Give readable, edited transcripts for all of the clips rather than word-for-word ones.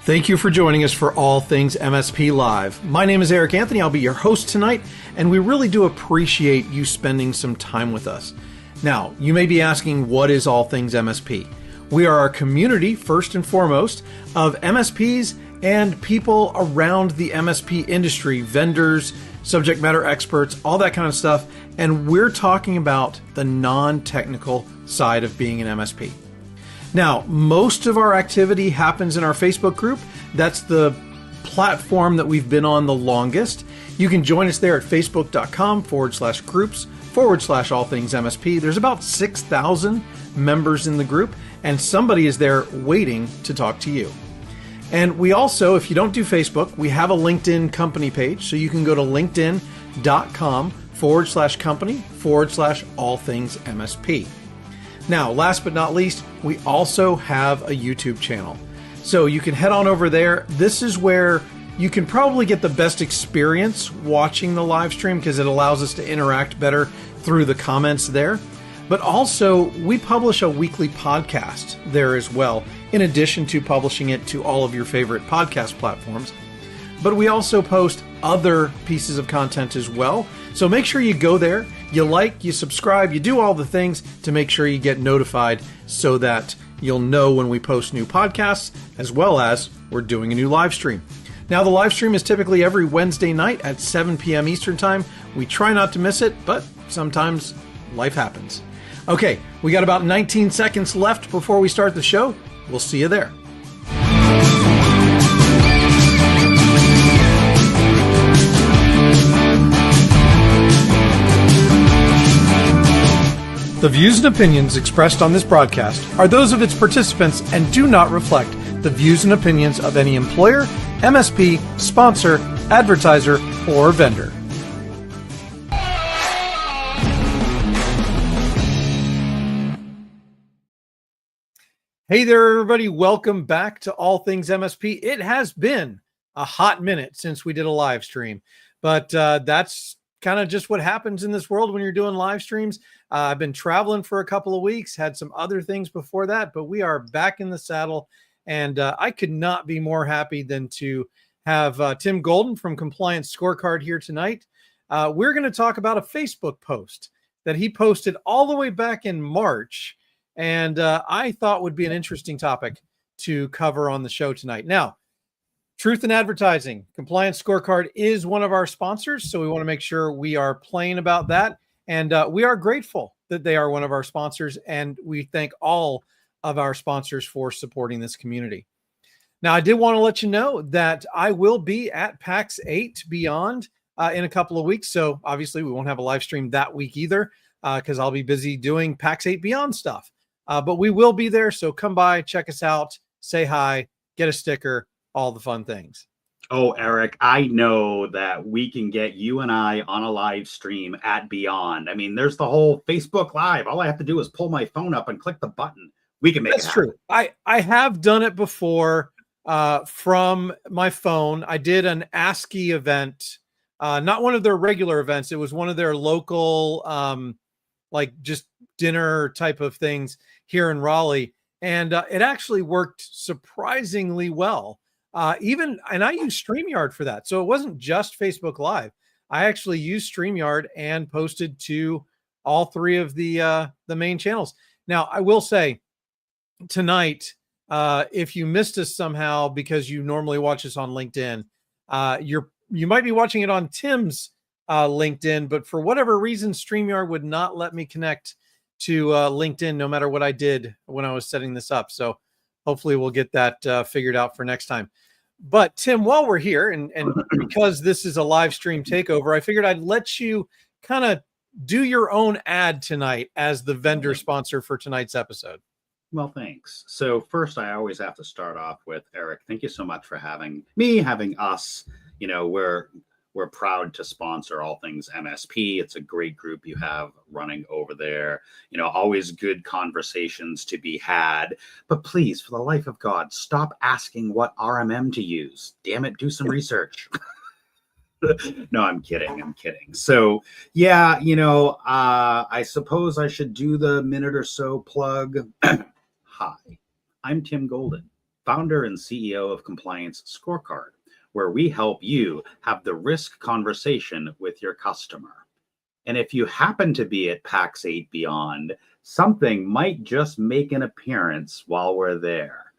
Thank you for joining us for All Things MSP Live. My name is Eric Anthony. I'll be your host tonight, and we really do appreciate you spending some time with us. Now, you may be asking, what is All Things MSP? We are a community, first and foremost, of MSPs and people around the MSP industry, vendors, subject matter experts, all that kind of stuff. And we're talking about the non-technical side of being an MSP. Now, most of our activity happens in our Facebook group. That's the platform that we've been on the longest. You can join us there at facebook.com/groups/all things MSP. There's about 6,000 members in the group, and somebody is there waiting to talk to you. And we also, if you don't do Facebook, we have a LinkedIn company page. So you can go to linkedin.com/company/all things MSP. Now, last but not least, we also have a YouTube channel. So you can head on over there. This is where you can probably get the best experience watching the live stream because it allows us to interact better through the comments there. But also, we publish a weekly podcast there as well, in addition to publishing it to all of your favorite podcast platforms. But we also post other pieces of content as well. So make sure you go there, you like, you subscribe, you do all the things to make sure you get notified so that you'll know when we post new podcasts, as well as we're doing a new live stream. Now, the live stream is typically every Wednesday night at 7 p.m. Eastern Time. We try not to miss it, but sometimes life happens. Okay, we got about 19 seconds left before we start the show. We'll see you there. The views and opinions expressed on this broadcast are those of its participants and do not reflect the views and opinions of any employer, MSP, sponsor, advertiser, or vendor. Hey there, everybody. Welcome back to All Things MSP. It has been a hot minute since we did a live stream, but that's kind of just what happens in this world when you're doing live streams. I've been traveling for a couple of weeks, had some other things before that, but we are back in the saddle, and I could not be more happy than to have Tim Golden from Compliance Scorecard here tonight. We're going to talk about a Facebook post that he posted all the way back in March, and I thought would be an interesting topic to cover on the show tonight. Now, Truth in Advertising, Compliance Scorecard is one of our sponsors, so we want to make sure we are plain about that. And we are grateful that they are one of our sponsors, and we thank all of our sponsors for supporting this community. Now, I did want to let you know that I will be at PAX 8 Beyond in a couple of weeks, so obviously we won't have a live stream that week either because I'll be busy doing PAX 8 Beyond stuff. But we will be there, so come by, check us out, say hi, get a sticker, all the fun things. Oh, Eric, I know that we can get you and I on a live stream at Beyond. I mean, there's the whole Facebook Live. All I have to do is pull my phone up and click the button. We can make it happen. That's true. I have done it before from my phone. I did an ASCII event, not one of their regular events. It was one of their local, like just dinner type of things here in Raleigh. And it actually worked surprisingly well. And I use StreamYard for that. So it wasn't just Facebook Live. I actually used StreamYard and posted to all three of the main channels. Now, I will say tonight, if you missed us somehow because you normally watch us on LinkedIn, you might be watching it on Tim's LinkedIn, but for whatever reason, StreamYard would not let me connect to LinkedIn no matter what I did when I was setting this up. So hopefully we'll get that figured out for next time. But Tim, while we're here, and because this is a live stream takeover, I figured I'd let you kind of do your own ad tonight as the vendor sponsor for tonight's episode. Well, thanks. So first, I always have to start off with Eric. Thank you so much for having us. You know, we're proud to sponsor All Things MSP. It's a great group you have running over there. You know, always good conversations to be had. But please, for the life of God, stop asking what RMM to use. Damn it, do some research. No, I'm kidding. So, yeah, you know, I suppose I should do the minute or so plug. Hi, I'm Tim Golden. founder and CEO of Compliance Scorecard, where we help you have the risk conversation with your customer. And if you happen to be at PAX 8 Beyond, something might just make an appearance while we're there.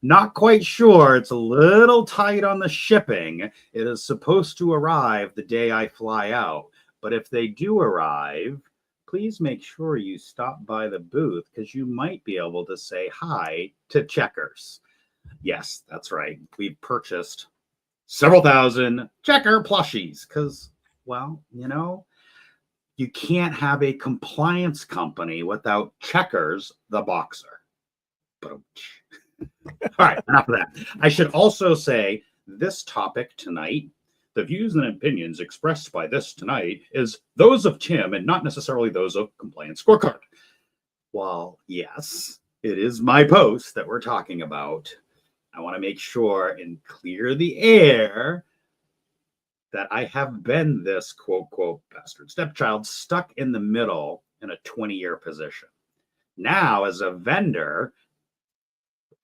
Not quite sure. It's a little tight on the shipping. It is supposed to arrive the day I fly out. But if they do arrive, please make sure you stop by the booth because you might be able to say hi to Checkers. Yes, that's right. We've purchased several thousand Checker plushies because, well, you can't have a compliance company without Checkers, the boxer. All right, enough of that. I should also say this topic tonight, the views and opinions expressed by this tonight is those of Tim and not necessarily those of Compliance Scorecard. While, yes, it is my post that we're talking about, I want to make sure and clear the air that I have been this quote, quote, bastard stepchild stuck in the middle in a 20-year position. Now, as a vendor,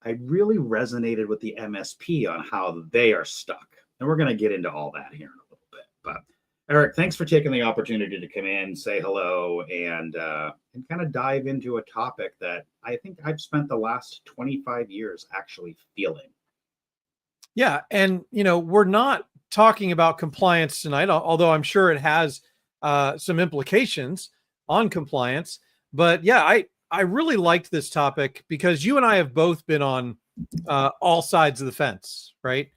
I really resonated with the MSP on how they are stuck. And we're going to get into all that here in a little bit. But Eric, thanks for taking the opportunity to come in, say hello, and kind of dive into a topic that I think I've spent the last 25 years actually feeling. Yeah. And, we're not talking about compliance tonight, although I'm sure it has some implications on compliance. But yeah, I really liked this topic because you and I have both been on all sides of the fence, right?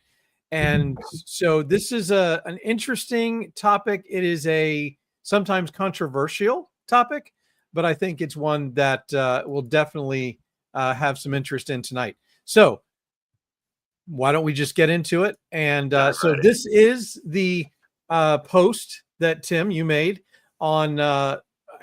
And so this is an interesting topic. It is a sometimes controversial topic, but I think it's one that will definitely have some interest in tonight. So why don't we just get into it? And so this is the post that Tim, you made on, I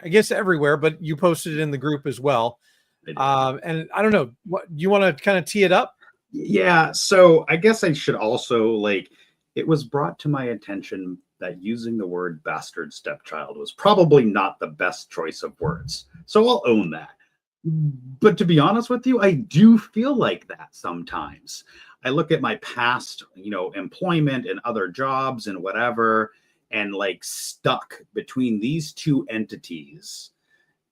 guess everywhere, but you posted it in the group as well. And I don't know, what you want to kind of tee it up? Yeah. So I guess I should also it was brought to my attention that using the word bastard stepchild was probably not the best choice of words. So I'll own that. But to be honest with you, I do feel like that sometimes. I look at my past, employment and other jobs and whatever, and stuck between these two entities.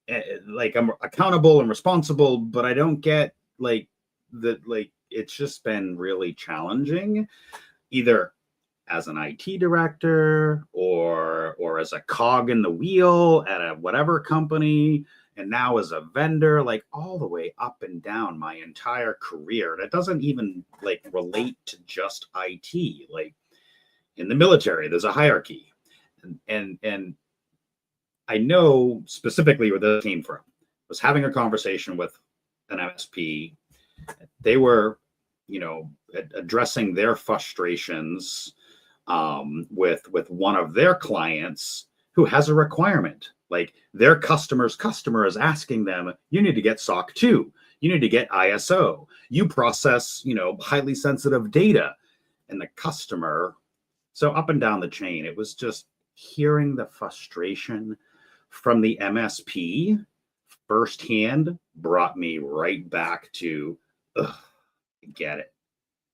I'm accountable and responsible, but I don't get it's just been really challenging, either as an IT director or as a cog in the wheel at a whatever company. And now as a vendor, all the way up and down my entire career. That doesn't even relate to just IT. In the military, there's a hierarchy. And I know specifically where this came from. I was having a conversation with an MSP. They were, addressing their frustrations with one of their clients who has a requirement. Their customer is asking them, you need to get SOC 2, you need to get ISO, you process, highly sensitive data. And the customer, so up and down the chain, it was just hearing the frustration from the MSP firsthand brought me right back to, get it.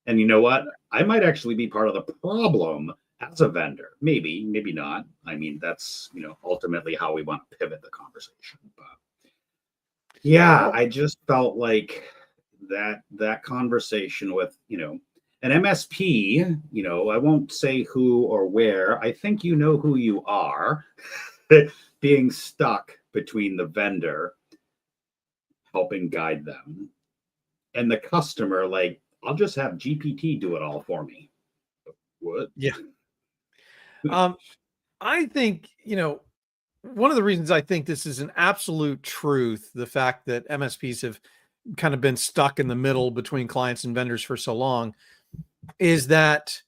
And you know what? I might actually be part of the problem as a vendor. Maybe not. I mean, that's, ultimately how we want to pivot the conversation. But yeah, I just felt like that conversation with, an MSP, I won't say who or where. I think you know who you are, being stuck between the vendor, helping guide them, and the customer, I'll just have GPT do it all for me. What? Yeah. I think, one of the reasons I think this is an absolute truth, the fact that MSPs have kind of been stuck in the middle between clients and vendors for so long, is that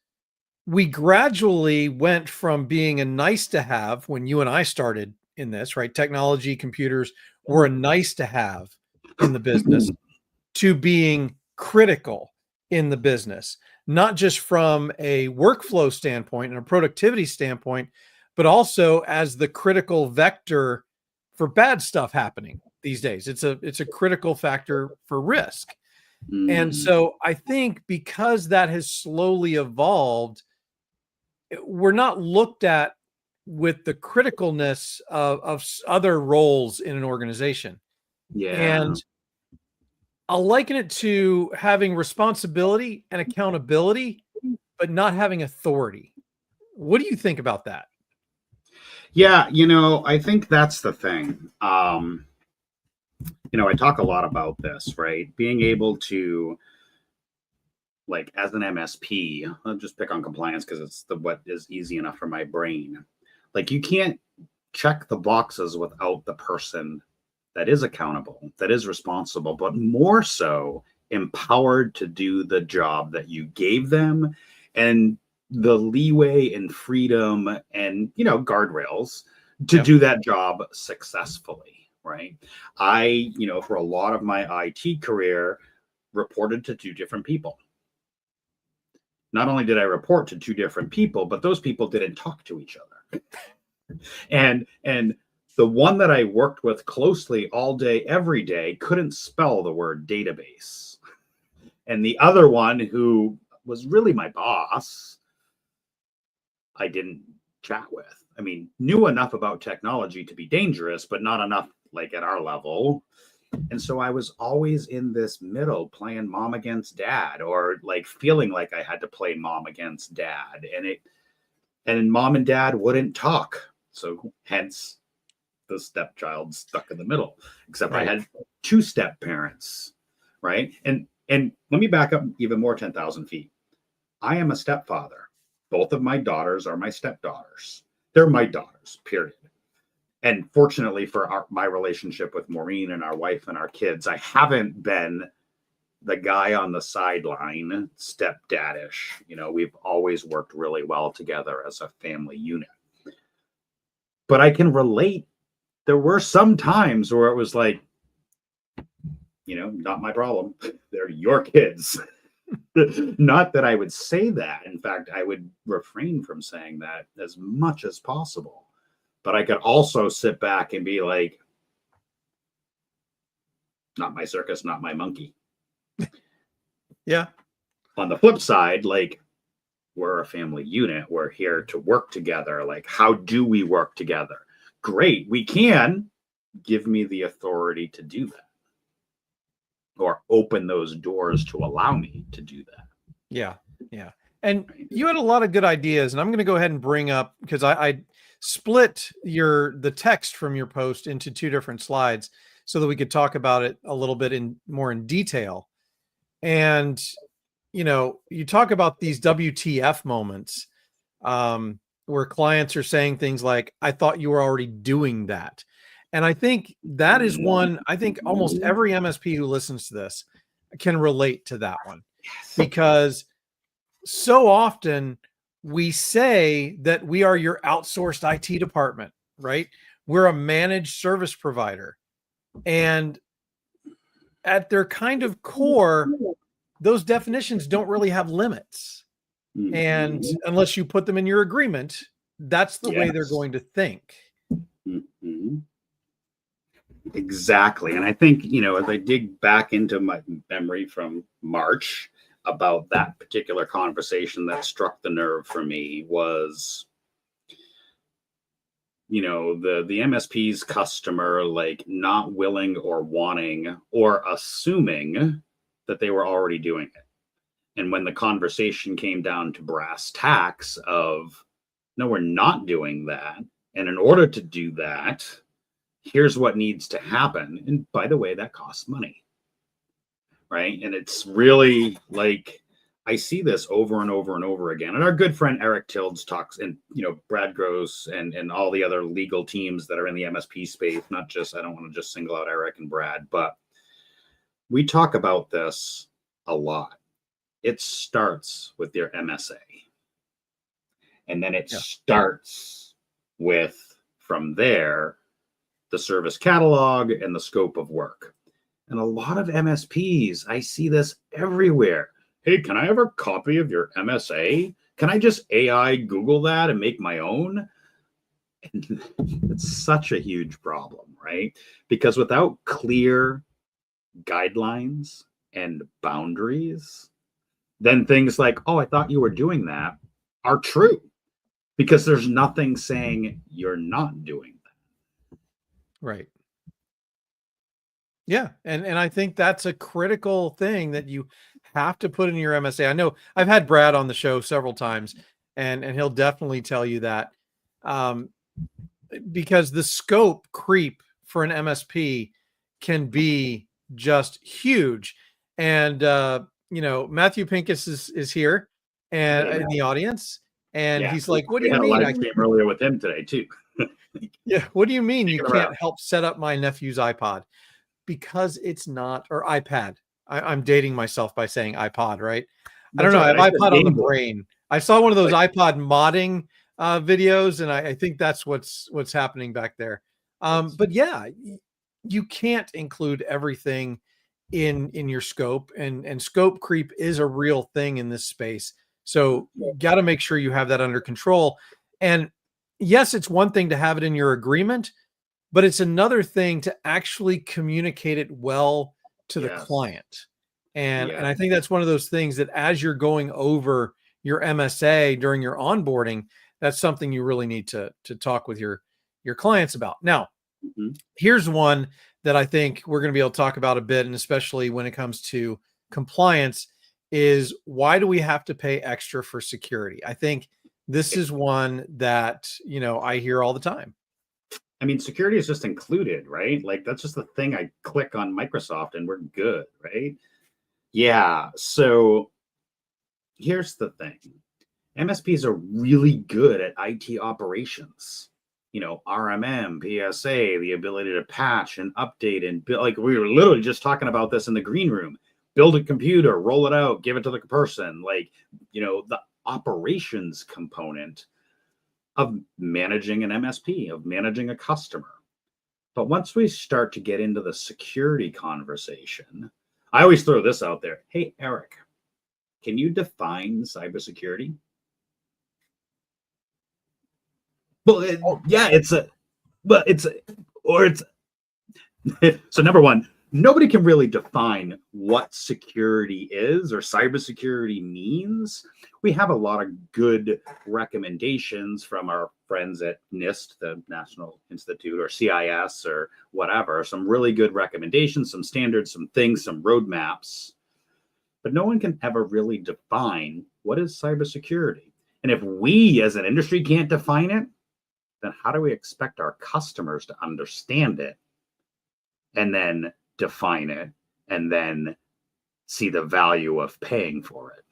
we gradually went from being a nice to have when you and I started in this, right? Technology, computers were a nice to have in the business to being critical in the business, not just from a workflow standpoint and a productivity standpoint, but also as the critical vector for bad stuff happening these days. It's a critical factor for risk. And so I think because that has slowly evolved, we're not looked at with the criticalness of other roles in an organization. Yeah. And I'll liken it to having responsibility and accountability, but not having authority. What do you think about that? Yeah, I think that's the thing. I talk a lot about this, right? Being able to, like, as an MSP, I'll just pick on compliance because it's what is easy enough for my brain. Like, you can't check the boxes without the person that is accountable, that is responsible, but more so empowered to do the job that you gave them, and the leeway and freedom and guardrails to do that job successfully, right? I, for a lot of my IT career, reported to two different people. Not only did I report to two different people, but those people didn't talk to each other. and the one that I worked with closely all day, every day, couldn't spell the word database. And the other one, who was really my boss, I didn't chat with. I mean, knew enough about technology to be dangerous, but not enough like at our level. And so I was always in this middle, playing mom against dad, or like feeling like I had to play mom against dad. And mom and dad wouldn't talk. So hence the stepchild stuck in the middle, except I had two step parents, right? And let me back up even more 10,000 feet. I am a stepfather. Both of my daughters are my stepdaughters. They're my daughters, period. And fortunately for my relationship with Maureen and our wife and our kids, I haven't been the guy on the sideline, stepdaddish. We've always worked really well together as a family unit. But I can relate. There were some times where it was like, not my problem. They're your kids. Not that I would say that. In fact, I would refrain from saying that as much as possible. But I could also sit back and be like, not my circus, not my monkey. Yeah. On the flip side, like, we're a family unit. We're here to work together. Like, how do we work together? Great. We can. Give me the authority to do that, or open those doors to allow me to do that. Yeah. Yeah. And you had a lot of good ideas, and I'm going to go ahead and bring up, because I split the text from your post into two different slides so that we could talk about it a little bit more in detail. And, you talk about these WTF moments, where clients are saying things like, I thought you were already doing that. And I think that is one, I think almost every MSP who listens to this can relate to that one, because so often we say that we are your outsourced IT department, right? We're a managed service provider. And at their kind of core, those definitions don't really have limits. And unless you put them in your agreement, that's the way they're going to think. Exactly. And I think, as I dig back into my memory from March about that particular conversation, that struck the nerve for me was, the MSP's customer, like, not willing or wanting or assuming that they were already doing it. And when the conversation came down to brass tacks of, no, we're not doing that. And in order to do that, here's what needs to happen. And by the way, that costs money. Right. And it's really like, I see this over and over and over again. And our good friend Eric Tildes talks, and Brad Gross and all the other legal teams that are in the MSP space, not just, I don't want to just single out Eric and Brad, but we talk about this a lot. It starts with your MSA. And then it starts with, from there, the service catalog and the scope of work. And a lot of MSPs, I see this everywhere. Hey, can I have a copy of your MSA? Can I just AI Google that and make my own? And it's such a huge problem, right? Because without clear guidelines and boundaries, then things like, oh, I thought you were doing that, are true, because there's nothing saying you're not doing that. Right. Yeah. And I think that's a critical thing that you have to put in your MSA. I know I've had Brad on the show several times, and he'll definitely tell you that. Um, because the scope creep for an MSP can be just huge. And Matthew Pincus is here and Hey, in the audience, and yeah, he's like, "What do we you had a mean? live stream earlier with him today too. Yeah, what do you mean you Speaking around. can't help set up my nephew's iPod? Because it's not, or iPad. I'm dating myself by saying iPod, right? I don't That's know. all I right. have I said iPod on the Game Boy. brain. I saw one of those Like, iPod modding videos, and I think that's what's happening back there. yes. But yeah, you can't include everything in your scope, and scope creep is a real thing in this space. So you got to make sure you have that under control. And yes, it's one thing to have it in your agreement, but it's another thing to actually communicate it well to the Yes. client. And Yeah. I think that's one of those things that as you're going over your MSA during your onboarding, that's something you really need to talk with your clients about. Now, Mhm. here's one that I think we're going to be able to talk about a bit, and especially when it comes to compliance, is why do we have to pay extra for security? I think this is one that, I hear all the time. I mean, security is just included, right? Like, that's just the thing. I click on Microsoft and we're good, right? Yeah. So here's the thing. MSPs are really good at IT operations. RMM, PSA, the ability to patch and update and build. Like, we were literally just talking about this in the green room. Build a computer, roll it out, give it to the person. Like, the operations component of managing an MSP, of managing a customer. But once we start to get into the security conversation, I always throw this out there. Hey, Eric, can you define cybersecurity? Well, yeah, so number one, nobody can really define what security is or cybersecurity means. We have a lot of good recommendations from our friends at NIST, the National Institute, or CIS, or whatever. Some really good recommendations, some standards, some things, some roadmaps. But no one can ever really define what is cybersecurity. And if we as an industry can't define it, then how do we expect our customers to understand it and then define it and then see the value of paying for it?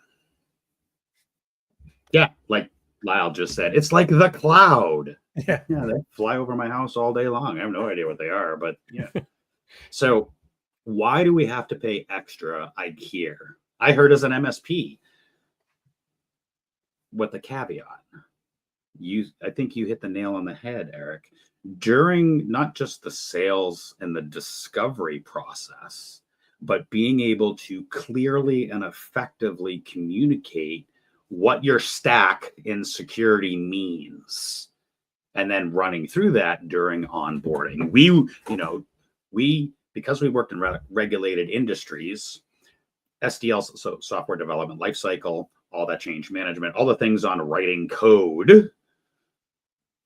Yeah, like Lyle just said, it's like the cloud. Yeah. Yeah, they fly over my house all day long. I have no idea what they are, but yeah. So why do we have to pay extra? I hear. I heard as an MSP with the caveat. I think you hit the nail on the head, Eric. During not just the sales and the discovery process, but being able to clearly and effectively communicate what your stack in security means, and then running through that during onboarding. We because we worked in regulated industries, SDL, so software development lifecycle, all that change management, all the things on writing code,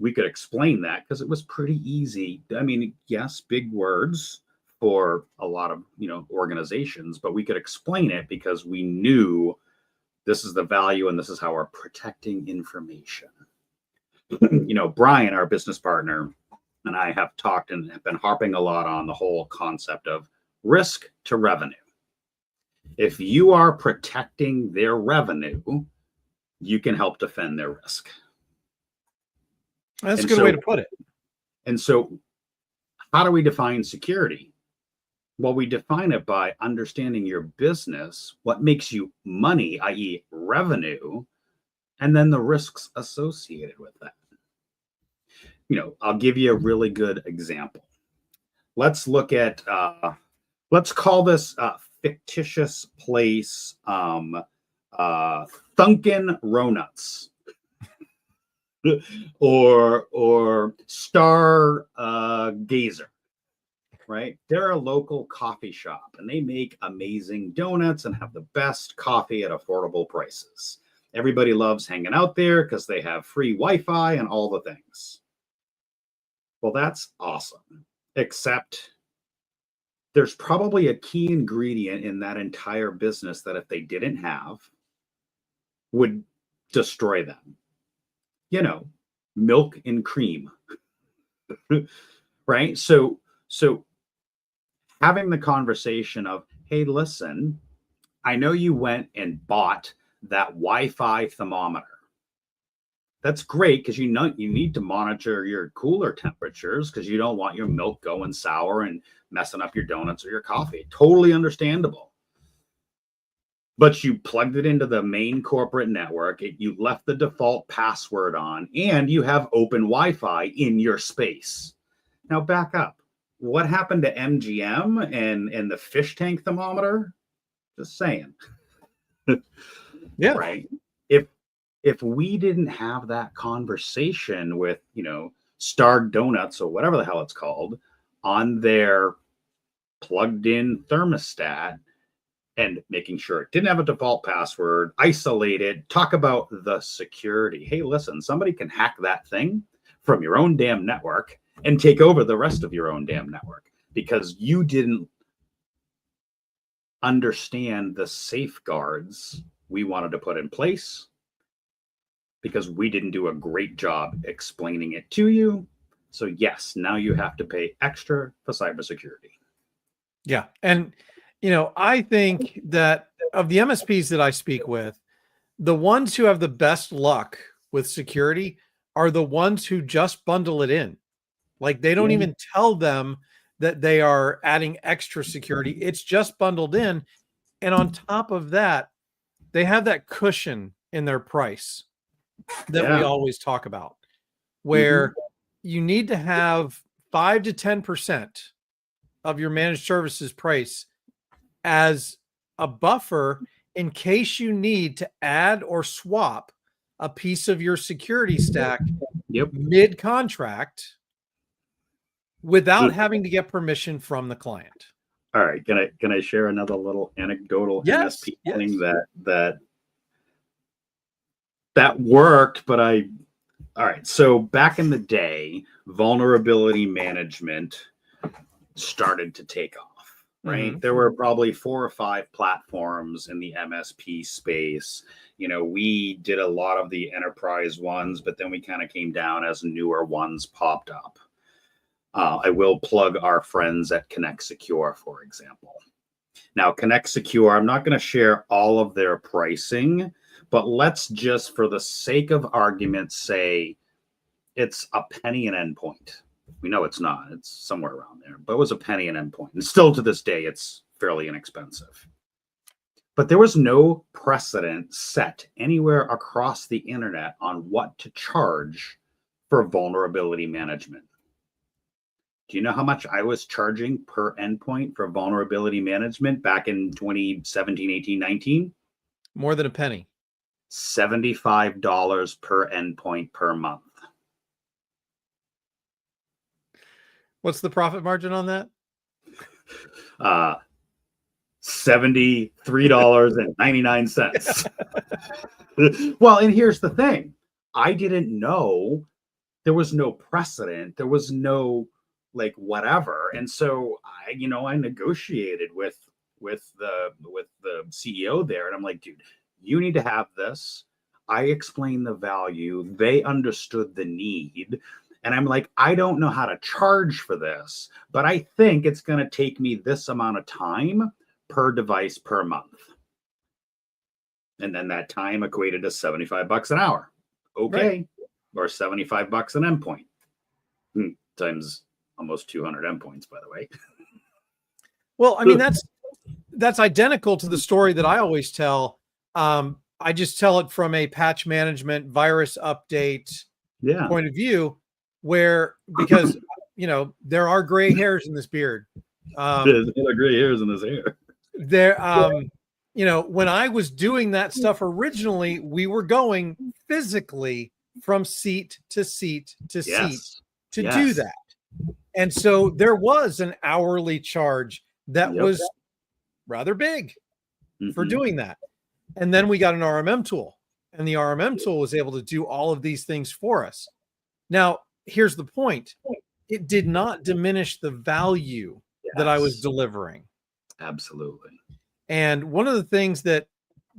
we could explain that because it was pretty easy. I mean, yes, big words for a lot of organizations, but we could explain it because we knew this is the value and this is how we're protecting information. Brian, our business partner, and I have talked and have been harping a lot on the whole concept of risk to revenue. If you are protecting their revenue, you can help defend their risk. That's a good way to put it. And so how do we define security? Well, we define it by understanding your business, what makes you money, i.e. revenue, and then the risks associated with that. I'll give you a really good example. Let's look at, let's call this fictitious place, Thunkin Ronuts. or Star Gazer. right? They're a local coffee shop and they make amazing donuts and have the best coffee at affordable prices. Everybody loves hanging out there because they have free Wi-Fi and all the things. Well, that's awesome, except there's probably a key ingredient in that entire business that if they didn't have, would destroy them. You know, milk and cream, right? So having the conversation of, hey, listen, I know you went and bought that Wi-Fi thermometer. That's great because you know you need to monitor your cooler temperatures because you don't want your milk going sour and messing up your donuts or your coffee. Totally understandable. But you plugged it into the main corporate network, you left the default password on, and you have open Wi-Fi in your space. Now back up. What happened to MGM and the fish tank thermometer? Just saying. Yeah. Right. If we didn't have that conversation with, Star Donuts or whatever the hell it's called on their plugged in thermostat and making sure it didn't have a default password, isolated, talk about the security. Hey, listen, somebody can hack that thing from your own damn network and take over the rest of your own damn network because you didn't understand the safeguards we wanted to put in place because we didn't do a great job explaining it to you. So yes, now you have to pay extra for cybersecurity. Yeah. And, I think that of the MSPs that I speak with, the ones who have the best luck with security are the ones who just bundle it in. Like they don't even tell them that they are adding extra security. It's just bundled in. And on top of that, they have that cushion in their price that we always talk about, where you need to have 5 to 10% of your managed services price as a buffer in case you need to add or swap a piece of your security stack mid-contract without having to get permission from the client. All right, can I share another little anecdotal MSP thing that worked, but all right, so back in the day, vulnerability management started to take off, right? There were probably 4 or 5 platforms in the MSP space. We did a lot of the enterprise ones, but then we kind of came down as newer ones popped up. I will plug our friends at Connect Secure, for example. Now, Connect Secure, I'm not going to share all of their pricing, but let's just, for the sake of argument, say it's a penny an endpoint. We know it's not. It's somewhere around there, but it was a penny an endpoint. And still to this day, it's fairly inexpensive. But there was no precedent set anywhere across the internet on what to charge for vulnerability management. Do you know how much I was charging per endpoint for vulnerability management back in 2017, 18, 19? More than a penny. $75 per endpoint per month. What's the profit margin on that? $73.99. Well, and here's the thing. I didn't know. There was no precedent. There was no whatever. And so I negotiated with the CEO there. And I'm like, dude, you need to have this. I explained the value. They understood the need. And I'm like, I don't know how to charge for this, but I think it's going to take me this amount of time per device per month. And then that time equated to $75 an hour. Okay. Right. Or $75 an endpoint. Times almost 200 endpoints, by the way. Well, I mean, that's identical to the story that I always tell. I just tell it from a patch management, virus update point of view, where because there are gray hairs in this beard. There's gray hairs in this hair. When I was doing that stuff originally, we were going physically from seat to seat to seat to do that. And so there was an hourly charge that Yep. was rather big for Mhm. doing that. And then we got an RMM tool, and the RMM tool was able to do all of these things for us. Now, here's the point. It did not diminish the value that I was Yes. delivering. Absolutely. And one of the things that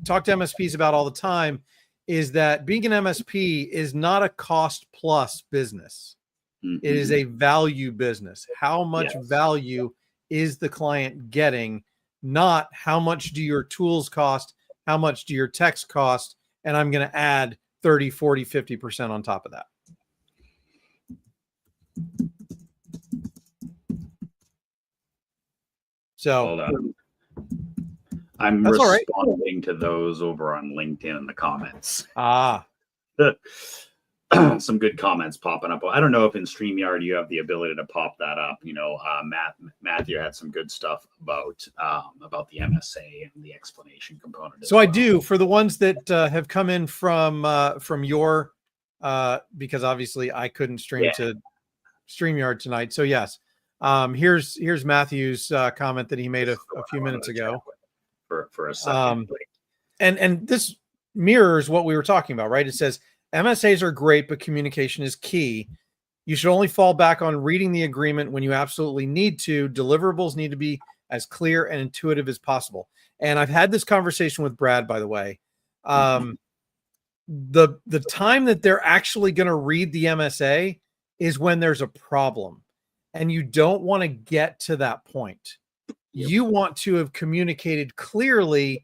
I talk to MSPs about all the time is that being an MSP is not a cost plus business. It is a value business. How much Yes. value is the client getting? Not how much do your tools cost? How much do your techs cost? And I'm going to add 30, 40, 50% on top of that. So Hold on. I'm that's all right. responding to those over on LinkedIn in the comments. Some good comments popping up. I don't know if in StreamYard you have the ability to pop that up. You know, Matthew had some good stuff about the MSA and the explanation component. So I do, for the ones that have come in from your because obviously I couldn't stream to StreamYard tonight. So yes, here's Matthew's comment that he made a few minutes ago. For a second. And this mirrors what we were talking about, right? It says MSAs are great, but communication is key. You should only fall back on reading the agreement when you absolutely need to. Deliverables need to be as clear and intuitive as possible. And I've had this conversation with Brad, by the way. The time that they're actually going to read the MSA is when there's a problem, and you don't want to get to that point. You want to have communicated clearly,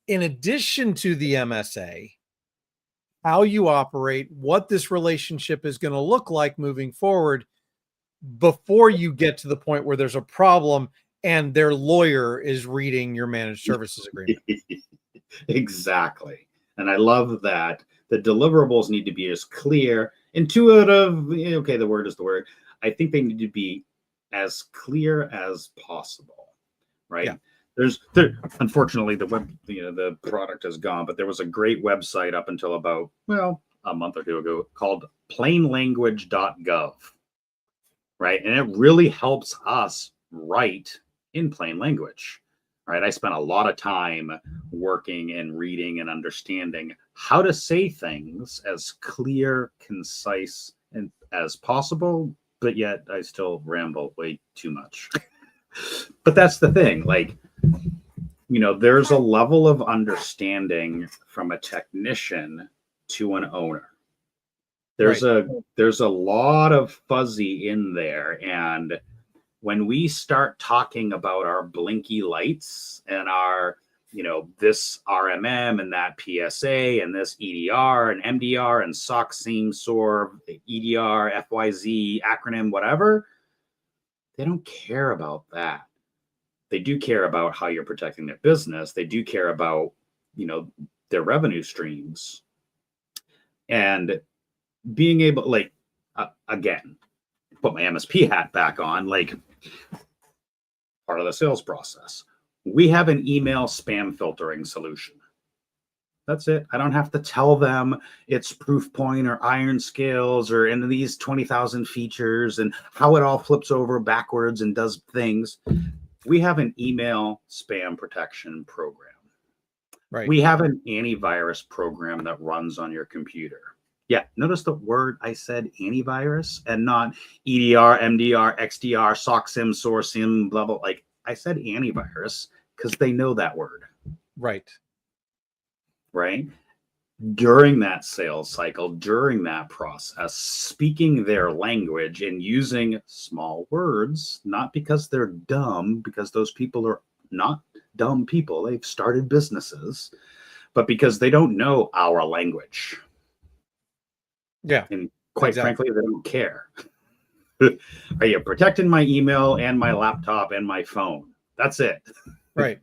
in addition to the MSA, how you operate, what this relationship is going to look like moving forward, before you get to the point where there's a problem and their lawyer is reading your managed services agreement. Exactly. And I love that the deliverables need to be as clear, intuitive. Okay, the word is the word. I think they need to be as clear as possible, right? Yeah. Unfortunately the product is gone, but there was a great website up until about a month or two ago called plainlanguage.gov, right? And it really helps us write in plain language, right? I spent a lot of time working and reading and understanding how to say things as clear, concise, and as possible, but yet I still ramble way too much. But that's the thing, like, there's a level of understanding from a technician to an owner. There's a lot of fuzzy in there. And when we start talking about our blinky lights and our, this RMM and that PSA and this EDR and MDR and SOC, SIEM, SOAR, EDR, FYZ, acronym, whatever, they don't care about that. They do care about how you're protecting their business. They do care about, their revenue streams. And being able, like, again, put my MSP hat back on, like, part of the sales process. We have an email spam filtering solution. That's it. I don't have to tell them it's Proofpoint or Iron Scales or in these 20,000 features and how it all flips over backwards and does things. We have an email spam protection program. Right. We have an antivirus program that runs on your computer. Yeah, notice the word I said antivirus and not EDR, MDR, XDR, SOC, SIM, SOAR, SIM, blah, blah. Like, I said antivirus because they know that word. Right. During that sales cycle, during that process, speaking their language and using small words, not because they're dumb, because those people are not dumb people. They've started businesses, but because they don't know our language. Yeah. And quite frankly, they don't care. Are you protecting my email and my laptop and my phone? That's it. Right.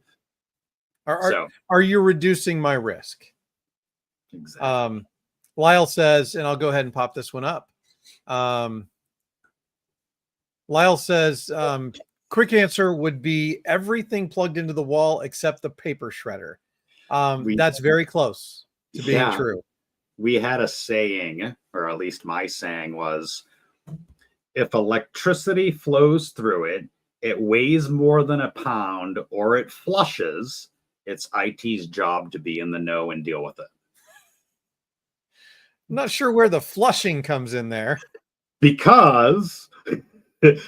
Are you reducing my risk? Exactly. Lyle says, and I'll go ahead and pop this one up. Lyle says, quick answer would be everything plugged into the wall except the paper shredder. That's very close to being true. We had a saying, or at least my saying was, if electricity flows through it, it weighs more than a pound, or it flushes, it's IT's job to be in the know and deal with it. I'm not sure where the flushing comes in there. Because I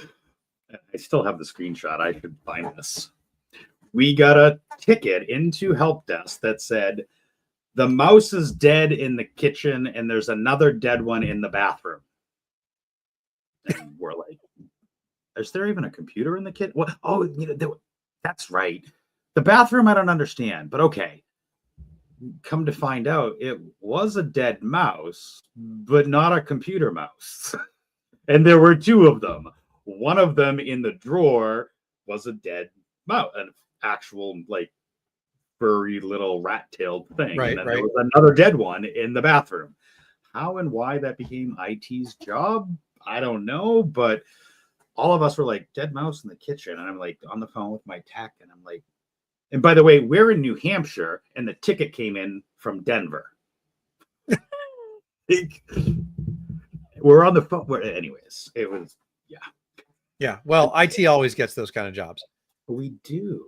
still have the screenshot. I should find this. We got a ticket into help desk that said, the mouse is dead in the kitchen and there's another dead one in the bathroom. And we're like, is there even a computer in the kitchen? Well, oh, that's right. The bathroom, I don't understand, but okay. Come to find out, it was a dead mouse, but not a computer mouse. And there were two of them. One of them in the drawer was a dead mouse, an actual like furry little rat-tailed thing. Right, and then right. there was another dead one in the bathroom. How and why that became IT's job, I don't know, but all of us were like, dead mouse in the kitchen. And I'm like on the phone with my tech, and I'm like, and by the way, we're in New Hampshire, and the ticket came in from Denver. We're on the phone. Anyways, it was, yeah. Yeah. Well, IT always gets those kind of jobs. We do.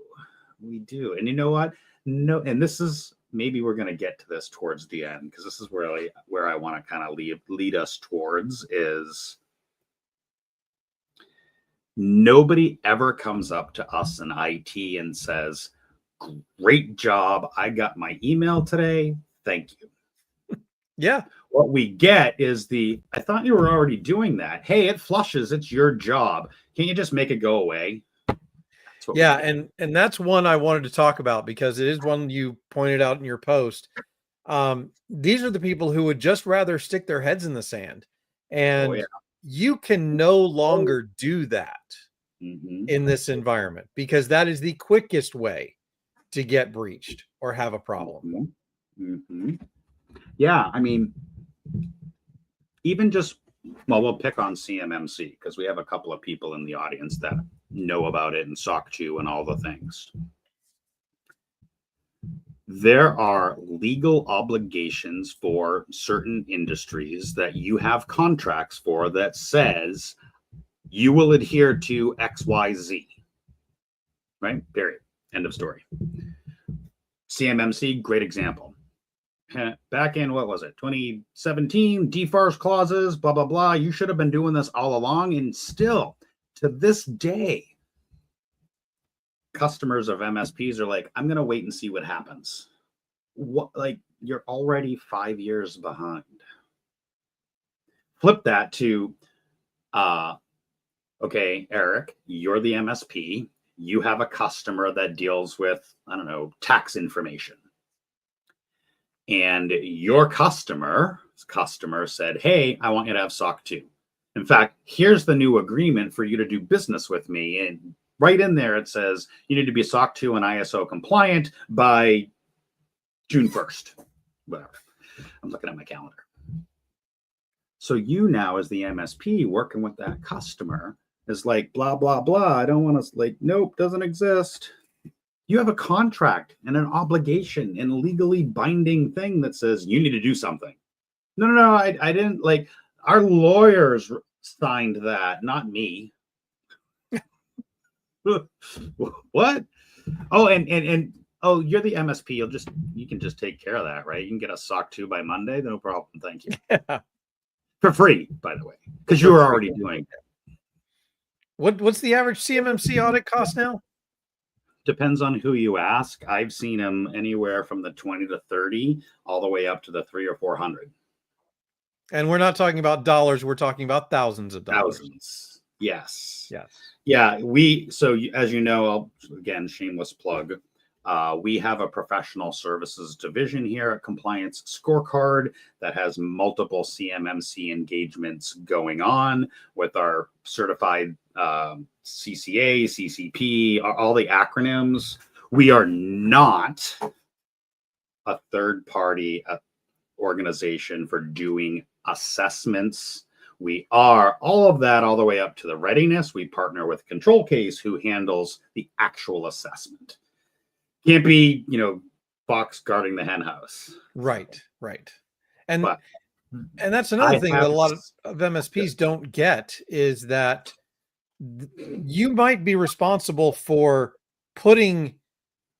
And you know what? No, and this is, maybe we're going to get to this towards the end, because this is where I want to kind of lead us towards is nobody ever comes up to us in IT and says, great job. I got my email today. Thank you. Yeah. What we get is I thought you were already doing that. Hey, it flushes. It's your job. Can you just make it go away? Yeah. And that's one I wanted to talk about, because it is one you pointed out in your post. These are the people who would just rather stick their heads in the sand, and you can no longer do that in this environment, because that is the quickest way to get breached or have a problem. Yeah. I mean, even just, well, we'll pick on CMMC because we have a couple of people in the audience that know about it and SOC 2 and all the things. There are legal obligations for certain industries that you have contracts for that says you will adhere to XYZ. Right? Period. End of story. CMMC, great example. Back in, what was it, 2017, defarce clauses, blah, blah, blah. You should have been doing this all along. And still, to this day, customers of MSPs are like, I'm going to wait and see what happens. What, like, you're already 5 years behind. Flip that to, okay, Eric, you're the MSP. You have a customer that deals with, I don't know, tax information. And your customer said, hey, I want you to have SOC 2. In fact, here's the new agreement for you to do business with me. And right in there, it says you need to be SOC 2 and ISO compliant by June 1st. Whatever. I'm looking at my calendar. So you now, as the MSP working with that customer, is like, blah, blah, blah. I don't want to, like, nope, doesn't exist. You have a contract and an obligation and a legally binding thing that says you need to do something. No, I didn't, like, our lawyers signed that, not me. What? Oh, and oh, you're the MSP. You can just take care of that, right? You can get a SOC 2 by Monday. No problem. Thank you. Yeah. For free, by the way, because you were already doing it. What's the average CMMC audit cost now? Depends on who you ask. I've seen them anywhere from the 20 to 30, all the way up to the 300 or 400. And we're not talking about dollars. We're talking about thousands of dollars. Thousands. Yes. Yes. Yeah. So as you know, again, shameless plug. We have a professional services division here at Compliance Scorecard that has multiple CMMC engagements going on with our certified CCA, CCP, all the acronyms. We are not a third-party organization for doing assessments. We are all of that all the way up to the readiness. We partner with Control Case, who handles the actual assessment. Can't be, fox guarding the hen house. Right. And And that's another I thing that have a lot of MSPs don't get is that you might be responsible for putting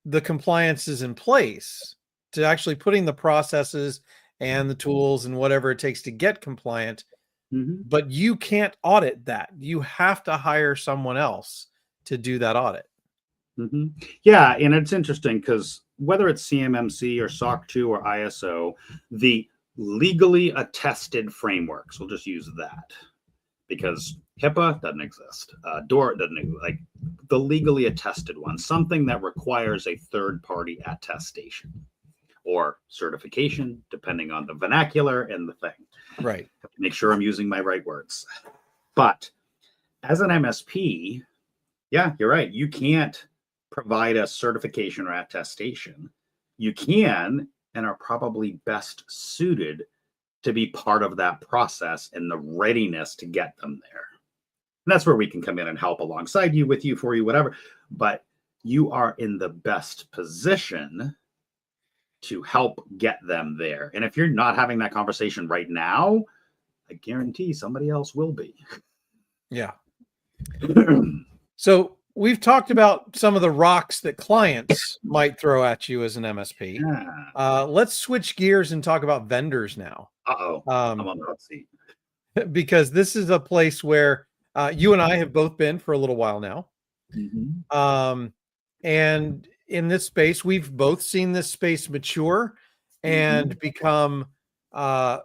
the compliances in place, to actually putting the processes and the tools and whatever it takes to get compliant, Mhm. but you can't audit that. You have to hire someone else to do that audit. Mhm. Yeah, and it's interesting because whether it's CMMC or SOC 2 or ISO, the legally attested frameworks, we'll just use that because HIPAA doesn't exist. DOR doesn't exist. Like the legally attested one, something that requires a third party attestation or certification, depending on the vernacular and the thing. Right. Make sure I'm using my right words. But as an MSP, yeah, you're right. You can't provide a certification or attestation. You can and are probably best suited to be part of that process and the readiness to get them there. And that's where we can come in and help alongside you, with you, for you, whatever. But you are in the best position to help get them there. And if you're not having that conversation right now, I guarantee somebody else will be. Yeah. So we've talked about some of the rocks that clients might throw at you as an MSP. Let's switch gears and talk about vendors now. I'm on the hot seat. Because this is a place where you and I have both been for a little while now. Mm-hmm. And in this space, we've both seen this space mature and become gone,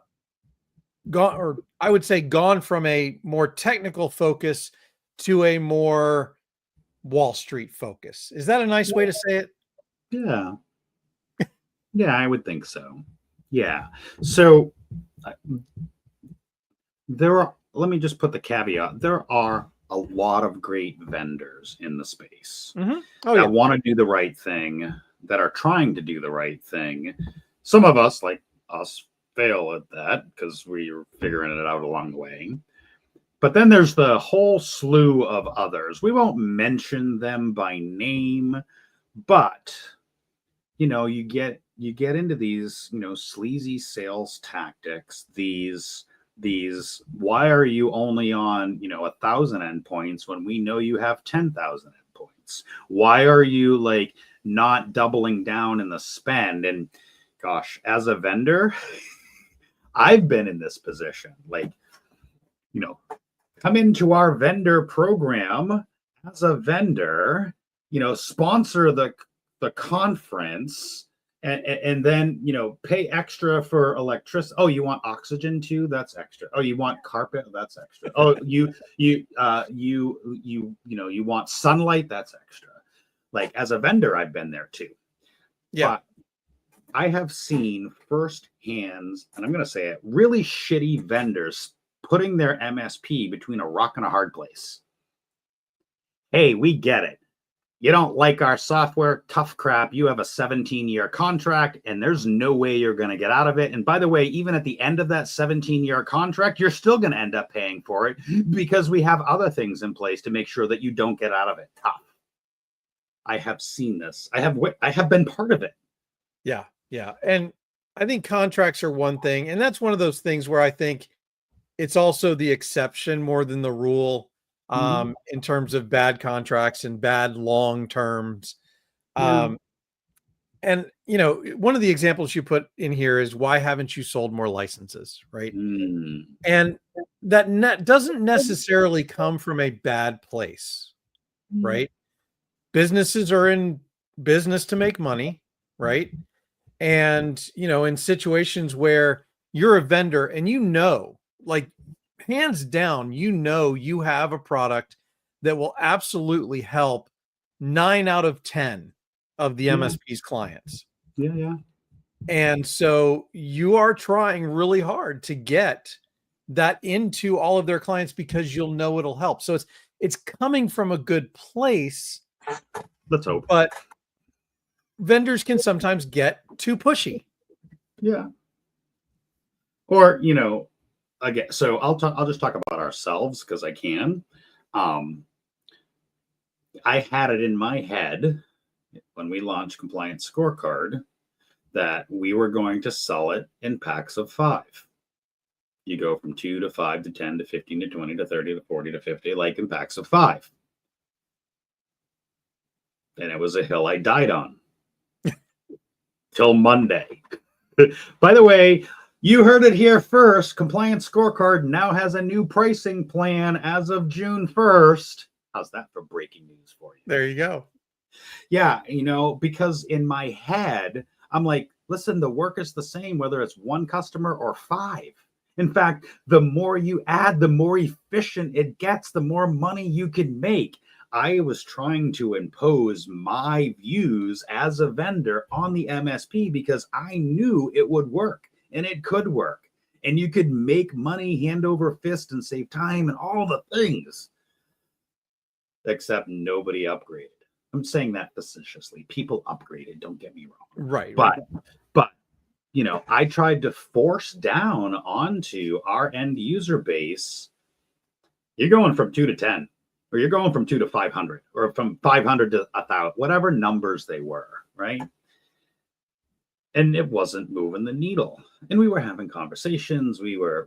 or I would say gone from a more technical focus to a more Wall Street focus. Is that a nice way to say it? Yeah. Yeah, I would think so. Yeah. So let me just put the caveat. There are a lot of great vendors in the space that want to do the right thing, that are trying to do the right thing. Some of us, like us, fail at that because we're figuring it out along the way. But then there's the whole slew of others. We won't mention them by name, but you get into these, sleazy sales tactics, these why are you only on 1,000 endpoints when we know you have 10,000 endpoints? Why are you like not doubling down in the spend? And gosh, as a vendor, I've been in this position. Like, come into our vendor program as a vendor, sponsor the conference, and then pay extra for electricity. Oh, you want oxygen too? That's extra. Oh, you want carpet? That's extra. Oh, you want sunlight? That's extra. Like, as a vendor, I've been there too. Yeah. But I have seen firsthand, and I'm going to say it, really shitty vendors putting their MSP between a rock and a hard place. Hey, we get it. You don't like our software, tough crap. You have a 17-year contract, and there's no way you're going to get out of it. And by the way, even at the end of that 17-year contract, you're still going to end up paying for it because we have other things in place to make sure that you don't get out of it. Tough. I have seen this. I have been part of it. Yeah. Yeah. And I think contracts are one thing. And that's one of those things where I think it's also the exception more than the rule. In terms of bad contracts and bad long terms. And, one of the examples you put in here is, why haven't you sold more licenses? Right. And that doesn't necessarily come from a bad place. Right. Businesses are in business to make money. Right. And, in situations where you're a vendor and like, hands down, you have a product that will absolutely help 9 out of 10 of the MSP's clients. Yeah. And so you are trying really hard to get that into all of their clients because it'll help. So it's coming from a good place. Let's hope. But vendors can sometimes get too pushy. Yeah. Or, again, so I'll just talk about ourselves because I can. I had it in my head when we launched Compliance Scorecard that we were going to sell it in packs of 5. You go from 2 to 5 to 10 to 15 to 20 to 30 to 40 to 50, like in packs of 5. And it was a hill I died on till Monday. By the way, you heard it here first. Compliance Scorecard now has a new pricing plan as of June 1st. How's that for breaking news for you? There you go. Yeah, because in my head, I'm like, listen, the work is the same, whether it's one customer or 5. In fact, the more you add, the more efficient it gets, the more money you can make. I was trying to impose my views as a vendor on the MSP because I knew it would work and it could work. And you could make money hand over fist and save time and all the things. Except nobody upgraded. I'm saying that facetiously. People upgraded, don't get me wrong. Right. But I tried to force down onto our end user base. You're going from 2 to 10, or you're going from 2 to 500, or from 500 to 1,000, whatever numbers they were, right? And it wasn't moving the needle. And we were having conversations. We were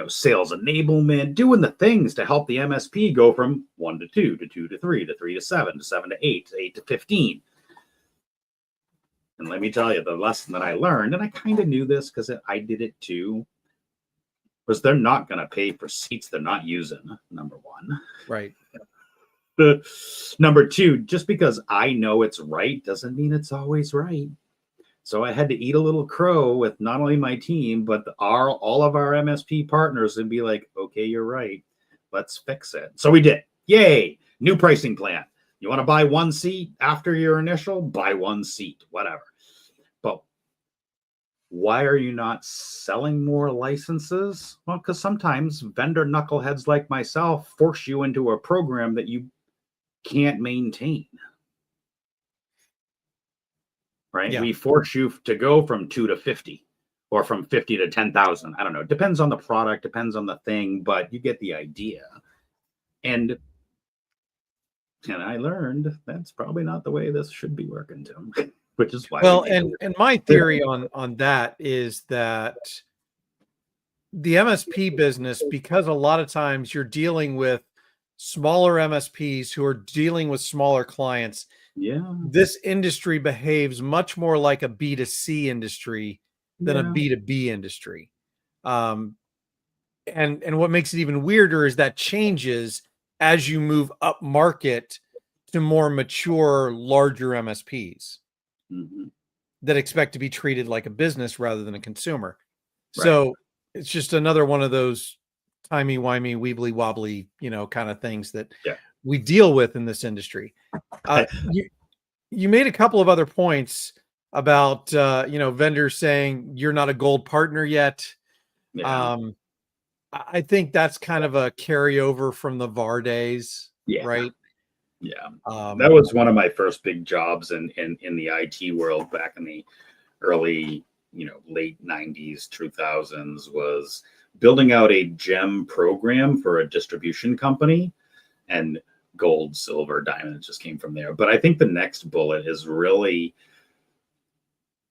sales enablement, doing the things to help the MSP go from 1 to 2 to 2 to 3 to 3 to 7 to 7 to 8 to 8 to 15. And let me tell you, the lesson that I learned, and I kind of knew this because I did it too, was they're not going to pay for seats they're not using, number one. Right. Number two, just because I know it's right doesn't mean it's always right. So I had to eat a little crow with not only my team, but all of our MSP partners and be like, okay, you're right. Let's fix it. So we did. Yay. New pricing plan. You want to buy 1 seat after your initial? Buy 1 seat, whatever. But why are you not selling more licenses? Well, because sometimes vendor knuckleheads like myself force you into a program that you can't maintain. Right? Yeah. We force you to go from 2 to 50 or from 50 to 10,000. I don't know. It depends on the product, depends on the thing, but you get the idea. And I learned that's probably not the way this should be working, Tim, which is why. Well, and my theory on that is that the MSP business, because a lot of times you're dealing with smaller MSPs who are dealing with smaller clients. Yeah. This industry behaves much more like a B2C industry than a B2B industry. And what makes it even weirder is that changes as you move up market to more mature, larger MSPs that expect to be treated like a business rather than a consumer. Right. So it's just another one of those timey-wimey, weebly-wobbly, kind of things that we deal with in this industry. You made a couple of other points about, vendors saying you're not a gold partner yet. Yeah. I think that's kind of a carryover from the VAR days, right? Yeah. That was one of my first big jobs in the IT world back in the early, late 90s, 2000s, was building out a GEM program for a distribution company, and gold, silver, diamond, it just came from there. But I think the next bullet is really,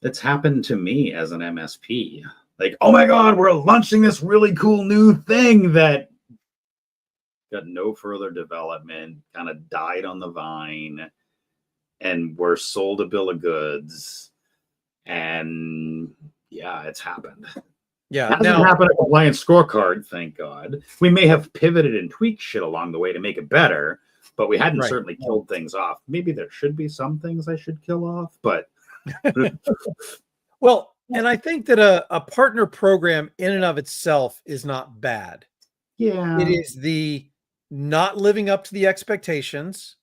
it's happened to me as an MSP. Like, oh my God, we're launching this really cool new thing that got no further development, kind of died on the vine, and we're sold a bill of goods. And it's happened. Yeah. It hasn't happened at Compliance Scorecard, thank God. We may have pivoted and tweaked shit along the way to make it better, but we hadn't certainly killed things off. Maybe there should be some things I should kill off, but. Well, and I think that a partner program in and of itself is not bad. Yeah. It is the not living up to the expectations,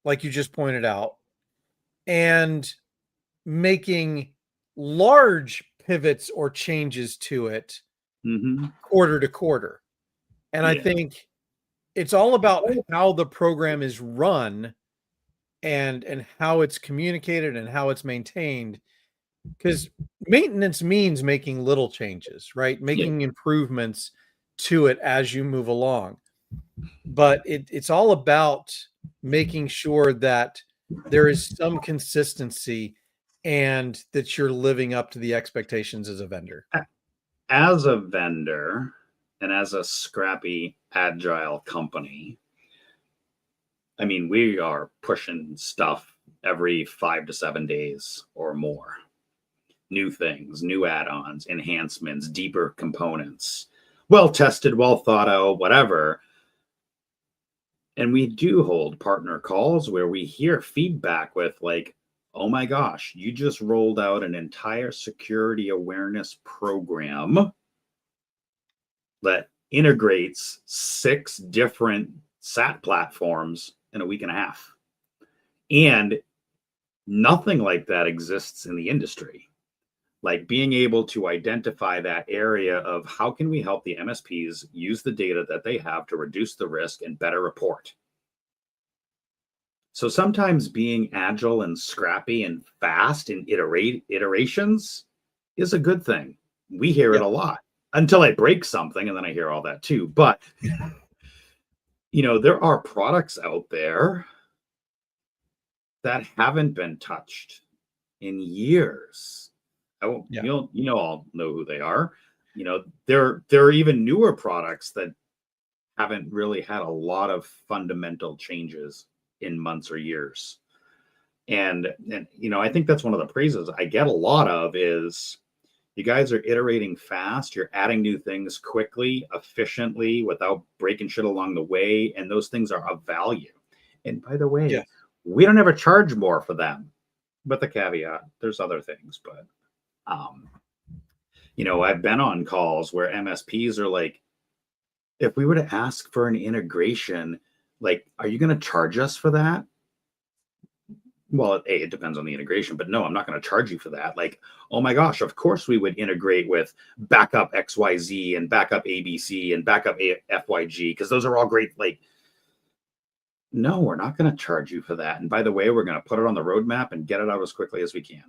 like you just pointed out, and making large pivots or changes to it quarter to quarter. And I think it's all about how the program is run and how it's communicated and how it's maintained. Because maintenance means making little changes, right? Making improvements to it as you move along. But it's all about making sure that there is some consistency and that you're living up to the expectations as a vendor. as a vendor and as a scrappy, agile company, I mean, we are pushing stuff every 5 to 7 days or more. New things, new add-ons, enhancements, deeper components, well tested, well thought out, whatever. And we do hold partner calls where we hear feedback with like, oh my gosh, you just rolled out an entire security awareness program that integrates 6 different SAT platforms in a week and a half. And nothing like that exists in the industry. Like being able to identify that area of how can we help the MSPs use the data that they have to reduce the risk and better report. So sometimes being agile and scrappy and fast in iterations is a good thing. We hear it a lot until I break something, and then I hear all that too. But there are products out there that haven't been touched in years. You all know who they are. There are even newer products that haven't really had a lot of fundamental changes in months or years. And I think that's one of the praises I get a lot of is you guys are iterating fast. You're adding new things quickly, efficiently, without breaking shit along the way. And those things are of value. And by the way, we don't ever charge more for them. But the caveat, there's other things. But, I've been on calls where MSPs are like, if we were to ask for an integration, like, are you going to charge us for that? Well, it depends on the integration, but no, I'm not going to charge you for that. Like, oh my gosh, of course we would integrate with backup XYZ and backup ABC and backup FYG, because those are all great. Like, no, we're not going to charge you for that. And by the way, we're going to put it on the roadmap and get it out as quickly as we can.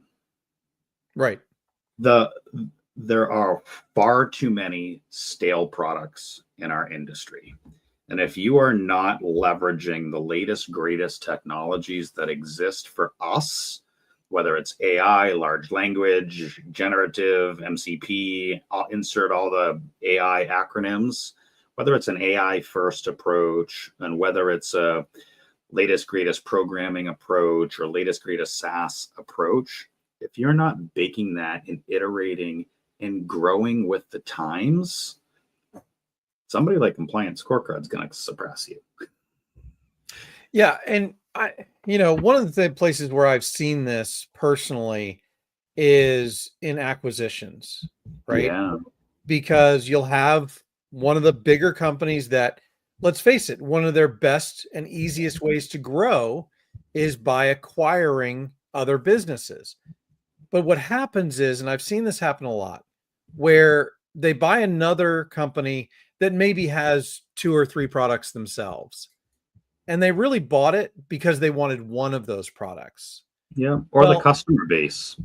Right. There are far too many stale products in our industry. And if you are not leveraging the latest, greatest technologies that exist for us, whether it's AI, large language, generative, MCP, I'll insert all the AI acronyms, whether it's an AI first approach and whether it's a latest, greatest programming approach or latest, greatest SaaS approach, if you're not baking that and iterating and growing with the times, somebody like Compliance Scorecard is going to suppress you. Yeah. And one of the places where I've seen this personally is in acquisitions, right? Yeah. Because you'll have one of the bigger companies that, let's face it, one of their best and easiest ways to grow is by acquiring other businesses. But what happens is, and I've seen this happen a lot, where they buy another company that maybe has 2 or 3 products themselves. And they really bought it because they wanted one of those products. Yeah. Or the customer base.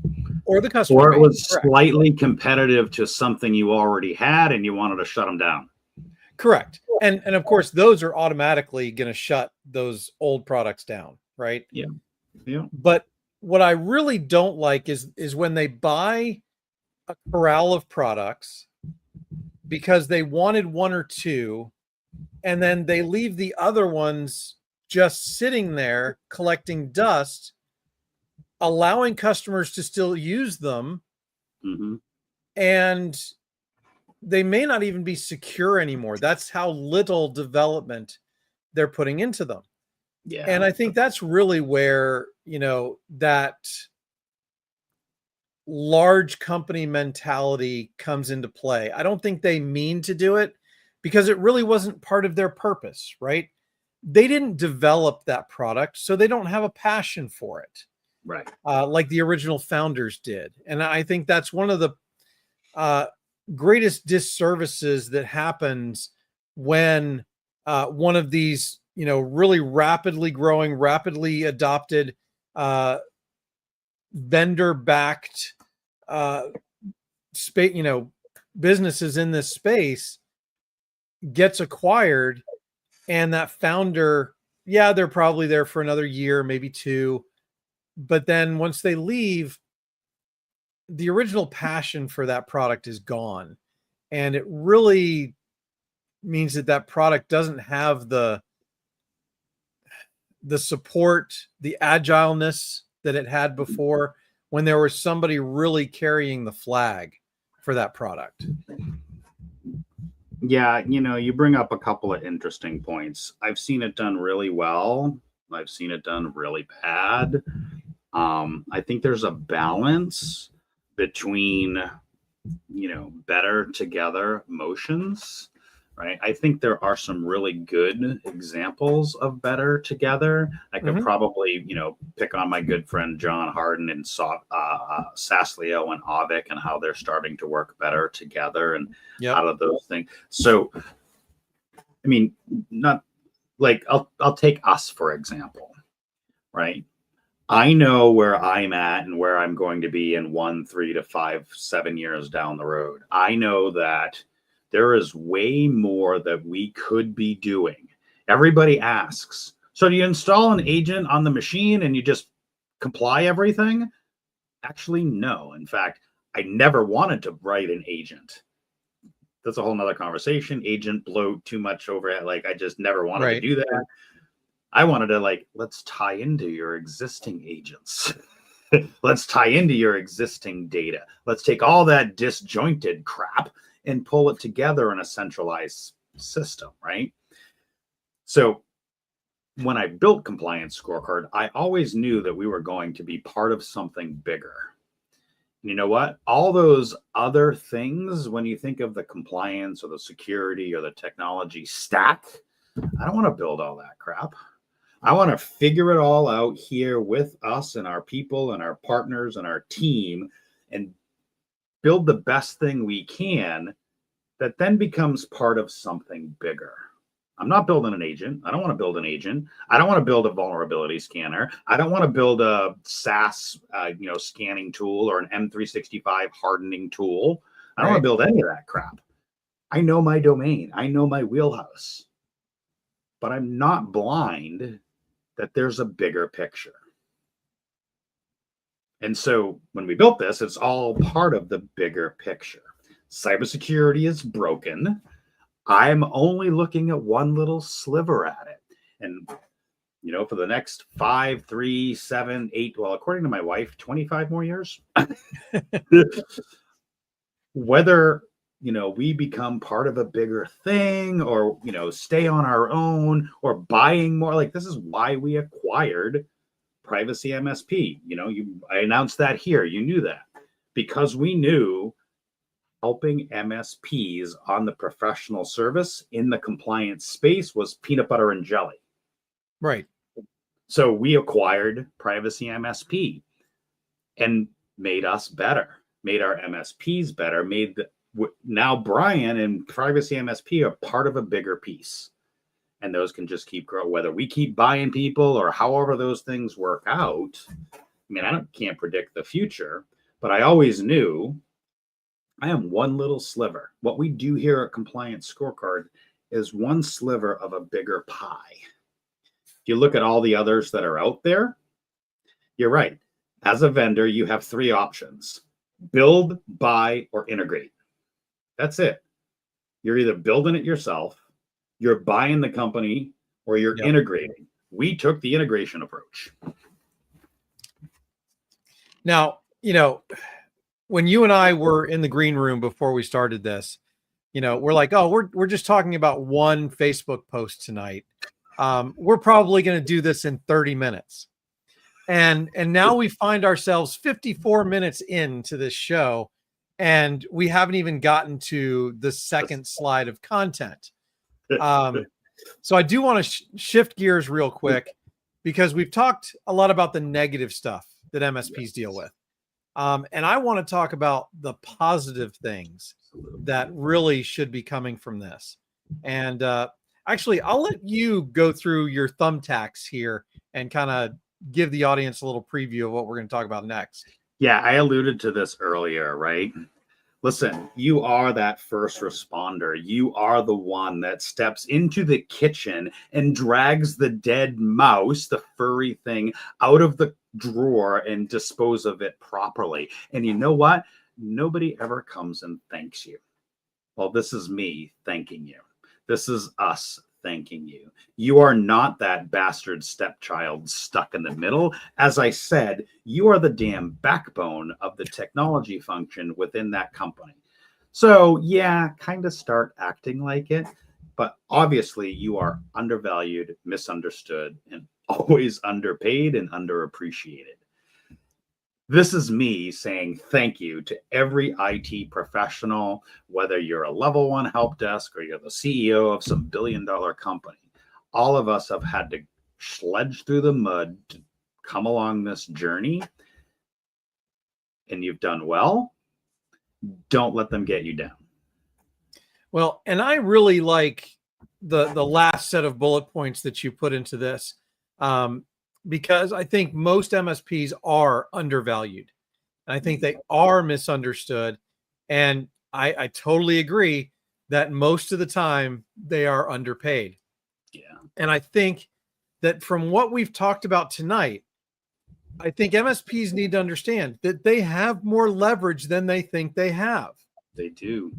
Or the customer Or it base, was correct. Slightly competitive to something you already had and you wanted to shut them down. Correct. And of course, those are automatically going to shut those old products down, right? Yeah. Yeah. But what I really don't like is when they buy a corral of products because they wanted 1 or 2, and then they leave the other ones just sitting there collecting dust, allowing customers to still use them. Mm-hmm. And they may not even be secure anymore. That's how little development they're putting into them. Yeah. And I think that's really where, that large company mentality comes into play. I don't think they mean to do it because it really wasn't part of their purpose, right? They didn't develop that product, so they don't have a passion for it. Right. Like the original founders did. And I think that's one of the greatest disservices that happens when one of these, really rapidly growing, rapidly adopted vendor-backed businesses in this space gets acquired, and that founder, they're probably there for another year, maybe 2, but then once they leave, the original passion for that product is gone. And it really means that product doesn't have the support, the agileness that it had before, when there was somebody really carrying the flag for that product. Yeah, you bring up a couple of interesting points. I've seen it done really well. I've seen it done really bad. I think there's a balance between, better together motions, right? I think there are some really good examples of better together. I could probably, pick on my good friend John Harden and Saslio and Avik and how they're starting to work better together and out of those things. So, I mean, not like I'll take us for example, right? I know where I'm at and where I'm going to be in 1, 3 to 5, 7 years down the road. I know that there is way more that we could be doing. Everybody asks, so do you install an agent on the machine and you just comply everything? Actually, no. In fact, I never wanted to write an agent. That's a whole nother conversation. Agent bloat, too much overhead. Like I just never wanted to do that. I wanted to let's tie into your existing agents. Let's tie into your existing data. Let's take all that disjointed crap and pull it together in a centralized system, right? So when I built Compliance Scorecard, I always knew that we were going to be part of something bigger. You know what? All those other things, when you think of the compliance or the security or the technology stack, I don't want to build all that crap. I want to figure it all out here with us and our people and our partners and our team and build the best thing we can that then becomes part of something bigger. I'm not building an agent. I don't want to build an agent. I don't want to build a vulnerability scanner. I don't want to build a SaaS, scanning tool or an M365 hardening tool. I don't want to build any of that crap. I know my domain. I know my wheelhouse. But I'm not blind that there's a bigger picture. And so when we built this, it's all part of the bigger picture. Cybersecurity is broken. I'm only looking at one little sliver at it. And, for the next 5, 3, 7, 8, well, according to my wife, 25 more years, whether, we become part of a bigger thing or, stay on our own or buying more, this is why we acquired Privacy MSP. I announced that here. You knew that because we knew helping MSPs on the professional service in the compliance space was peanut butter and jelly. Right. So we acquired Privacy MSP and made us better, made our MSPs better, now Brian and Privacy MSP are part of a bigger piece. And those can just keep growing, whether we keep buying people or however those things work out. I mean, can't predict the future, but I always knew I am one little sliver. What we do here at Compliance Scorecard is one sliver of a bigger pie. If you look at all the others that are out there, you're right. As a vendor, you have 3 options: build, buy, or integrate. That's it. You're either building it yourself, you're buying the company, or you're integrating. We took the integration approach. Now, when you and I were in the green room before we started this, we're like, oh, we're just talking about one Facebook post tonight. We're probably going to do this in 30 minutes. And now we find ourselves 54 minutes into this show, and we haven't even gotten to the second slide of content. So I do want to shift gears real quick, because we've talked a lot about the negative stuff that MSPs deal with. And I want to talk about the positive things that really should be coming from this. And actually, I'll let you go through your thumbtacks here and kind of give the audience a little preview of what we're going to talk about next. Yeah, I alluded to this earlier, right? Listen, you are that first responder. You are the one that steps into the kitchen and drags the dead mouse, the furry thing, out of the drawer and dispose of it properly. And you know what? Nobody ever comes and thanks you. Well, this is me thanking you. This is us thanking you. You are not that bastard stepchild stuck in the middle. As I said, you are the damn backbone of the technology function within that company. So yeah, kind of start acting like it. But obviously you are undervalued, misunderstood, and always underpaid and underappreciated. This is me saying thank you to every IT professional, whether you're a level one help desk or you're the CEO of some billion-dollar company. All of us have had to sledge through the mud to come along this journey, and you've done well. Don't let them get you down. Well, and I really like the last set of bullet points that you put into this, because I think most MSPs are undervalued. And I think they are misunderstood. And I totally agree that most of the time they are underpaid. Yeah. And I think that from what we've talked about tonight, I think MSPs need to understand that they have more leverage than they think they have. They do.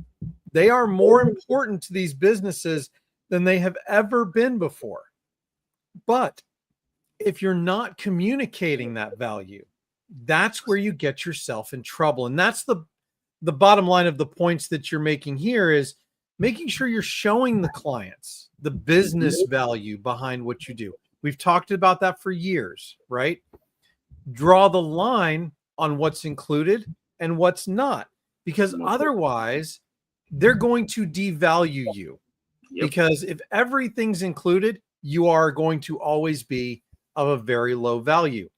They are more important to these businesses than they have ever been before. But if you're not communicating that value, that's where you get yourself in trouble. And that's the bottom line of the points that you're making here, is making sure you're showing the clients the business value behind what you do. We've talked about that for years, right? Draw the line on what's included and what's not, because otherwise they're going to devalue you. Yep. Because if everything's included, you are going to always be of a very low value.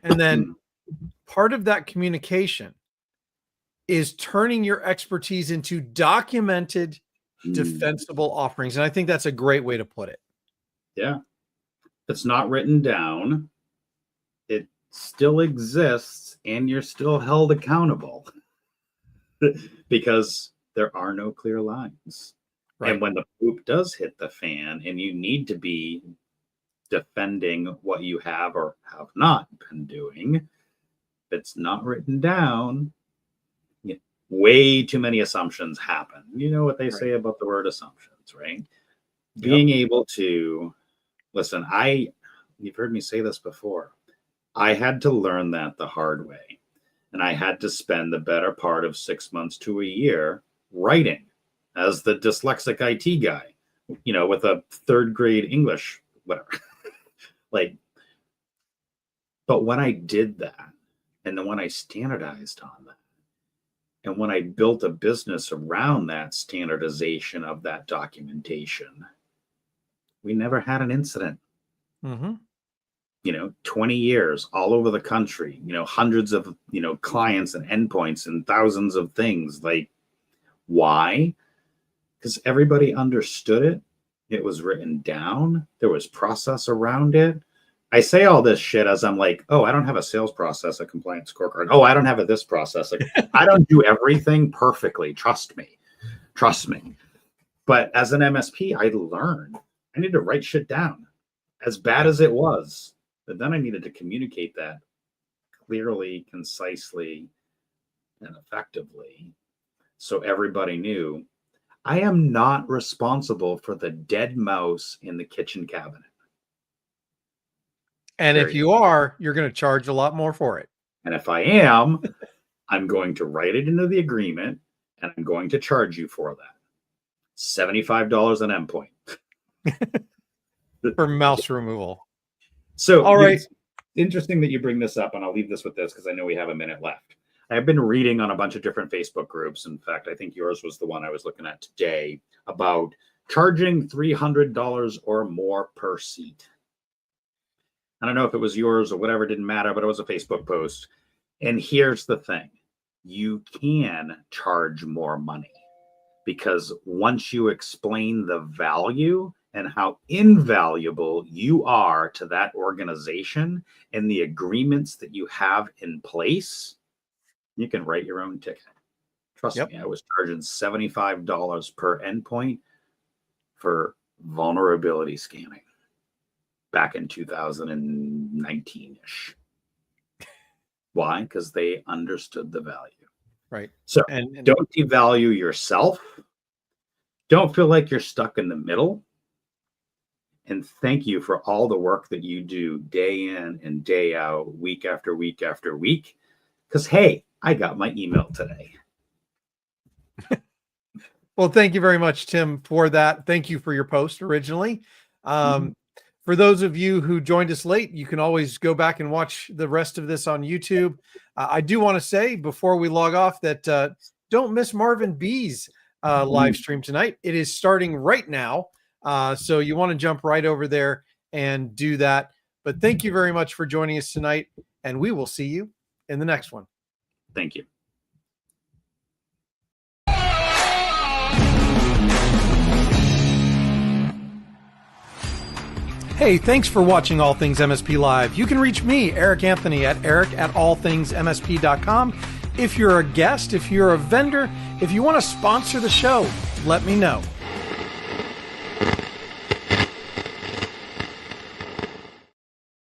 And then part of that communication is turning your expertise into documented, defensible offerings. And I think that's a great way to put it. Yeah. It's not written down. It still exists, and you're still held accountable because there are no clear lines. Right. And when the poop does hit the fan and you need to be defending what you have or have not been doing, if it's not written down, way too many assumptions happen. You know what they say about the word assumptions, right? Yep. Being able to listen, you've heard me say this before. I had to learn that the hard way. And I had to spend the better part of 6 months to a year writing as the dyslexic IT guy, with a third grade English, whatever. But when I did that, and then when I standardized on that, and when I built a business around that standardization of that documentation, we never had an incident. 20 years all over the country, hundreds of, clients and endpoints and thousands of things. Why? Because everybody understood it. It was written down. There was process around it. I say all this shit as I'm like, oh, I don't have a sales process, a compliance scorecard. Oh, I don't have this process. I don't do everything perfectly. Trust me. But as an MSP, I learned I need to write shit down, as bad as it was. But then I needed to communicate that clearly, concisely, and effectively, so everybody knew I am not responsible for the dead mouse in the kitchen cabinet. And if you are, you're going to charge a lot more for it. And if I am, I'm going to write it into the agreement, and I'm going to charge you for that. $75 an endpoint. For mouse removal. So, all right. It's interesting that you bring this up, and I'll leave this with this because I know we have a minute left. I've been reading on a bunch of different Facebook groups. In fact, I think yours was the one I was looking at today, about charging $300 or more per seat. I don't know if it was yours or whatever, it didn't matter, but it was a Facebook post. And here's the thing. You can charge more money, because once you explain the value and how invaluable you are to that organization and the agreements that you have in place, you can write your own ticket. Trust me, I was charging $75 per endpoint for vulnerability scanning back in 2019-ish. Why? Because they understood the value. Right. So and don't devalue yourself Don't feel like you're stuck in the middle. And thank you for all the work that you do day in and day out, week after week after week. Because, hey, I got my email today. Well, thank you very much, Tim, for that. Thank you for your post originally. For those of you who joined us late, you can always go back and watch the rest of this on YouTube. I do want to say before we log off that don't miss Marvin B's live stream tonight. It is starting right now. So you want to jump right over there and do that. But thank you very much for joining us tonight, and we will see you in the next one. Thank you. Hey, thanks for watching All Things MSP Live. You can reach me, Eric Anthony, at eric@allthingsmsp.com. If you're a guest, if you're a vendor, if you want to sponsor the show, let me know.